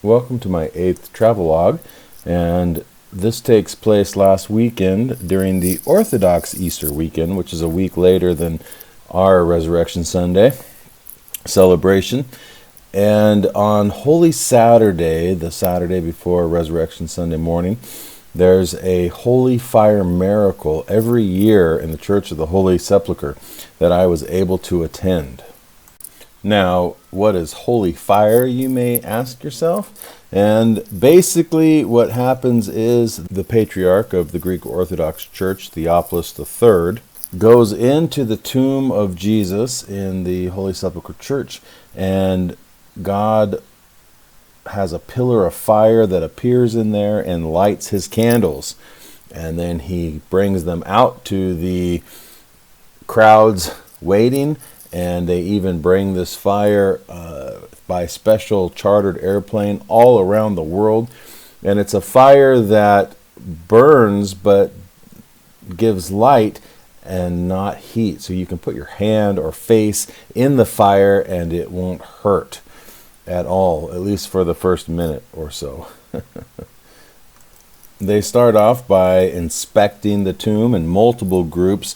Welcome to my 8th travelogue, and this takes place last weekend during the Orthodox Easter Weekend, which is a week later than our Resurrection Sunday celebration. And on Holy Saturday, the Saturday before Resurrection Sunday morning, there's a holy fire miracle every year in the Church of the Holy Sepulchre that I was able to attend. Now, what is holy fire, you may ask yourself? And basically what happens is the patriarch of the Greek Orthodox Church, Theophilus III, goes into the tomb of Jesus in the Holy Sepulchre Church, and God has a pillar of fire that appears in there and lights his candles. And then he brings them out to the crowds waiting, and they even bring this fire by special chartered airplane all around the world. And it's a fire that burns but gives light and not heat. So you can put your hand or face in the fire and it won't hurt at all, at least for the first minute or so. They start off by inspecting the tomb, and multiple groups,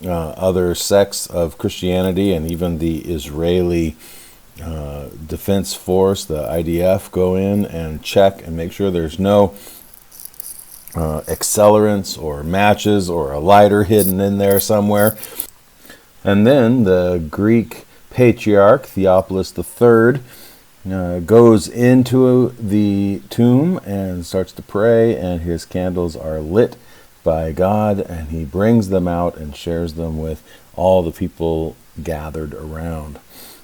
other sects of Christianity and even the Israeli Defense Force, the IDF, go in and check and make sure there's no accelerants or matches or a lighter hidden in there somewhere. And then the Greek patriarch, Theophilus III, goes into the tomb and starts to pray, and his candles are lit by God, and he brings them out and shares them with all the people gathered around.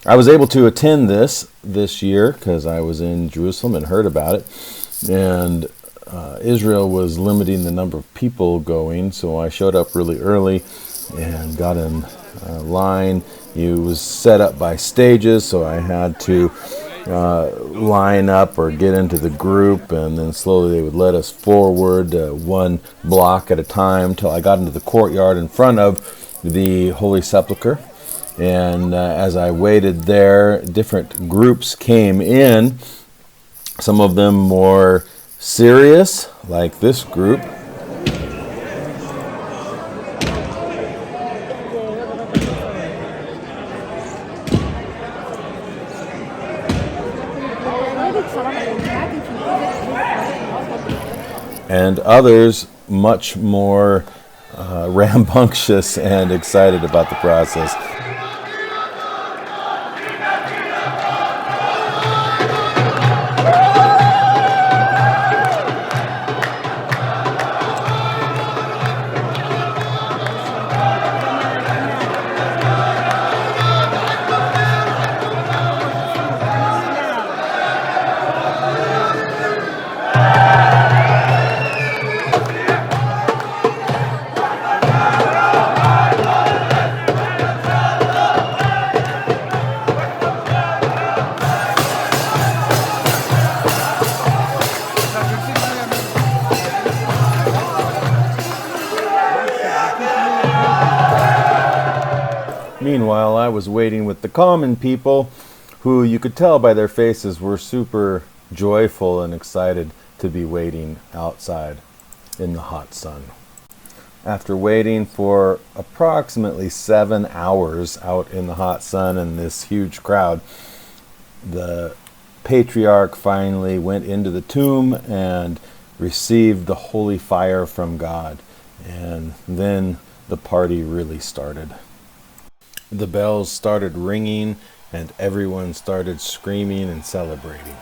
I was able to attend this year because I was in Jerusalem and heard about it, and Israel was limiting the number of people going, so I showed up really early and got in line. It was set up by stages, so I had to line up or get into the group, and then slowly they would let us forward one block at a time till I got into the courtyard in front of the Holy Sepulchre. And as I waited there, different groups came in, some of them more serious, like this group. And others much more rambunctious and excited about the process. Meanwhile, I was waiting with the common people, who you could tell by their faces were super joyful and excited to be waiting outside in the hot sun. After waiting for approximately 7 hours out in the hot sun and this huge crowd, the patriarch finally went into the tomb and received the holy fire from God. And then the party really started. The bells started ringing and everyone started screaming and celebrating.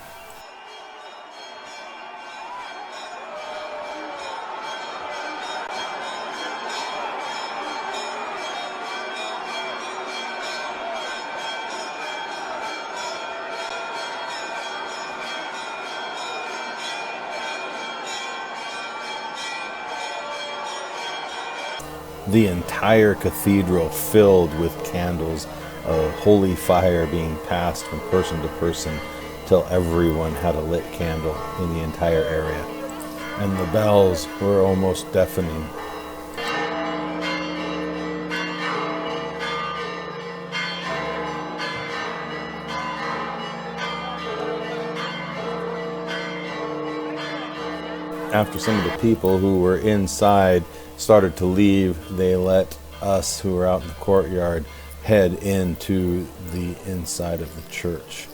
The entire cathedral filled with candles, of holy fire being passed from person to person till everyone had a lit candle in the entire area. And the bells were almost deafening. After some of the people who were inside started to leave, they let us who were out in the courtyard head into the inside of the church.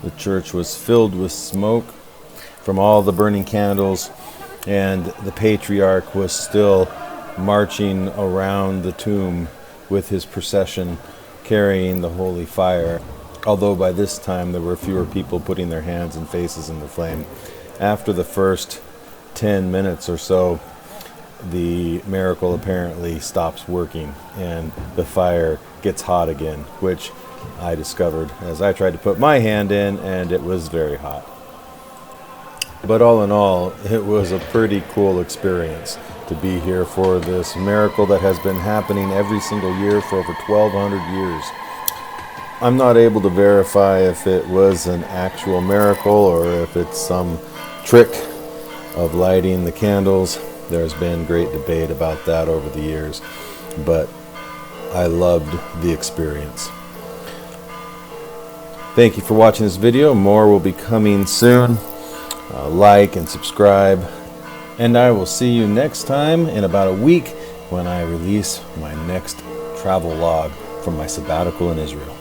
The church was filled with smoke from all the burning candles, and the patriarch was still marching around the tomb with his procession carrying the holy fire, although by this time there were fewer people putting their hands and faces in the flame. After the first 10 minutes or so, the miracle apparently stops working and the fire gets hot again, which I discovered as I tried to put my hand in, and it was very hot. But all in all, it was a pretty cool experience to be here for this miracle that has been happening every single year for over 1,200 years. I'm not able to verify if it was an actual miracle or if it's some trick of lighting the candles. There's been great debate about that over the years, but I loved the experience. Thank you for watching this video. More will be coming soon. Like and subscribe, and I will see you next time in about a week when I release my next travel log from my sabbatical in Israel.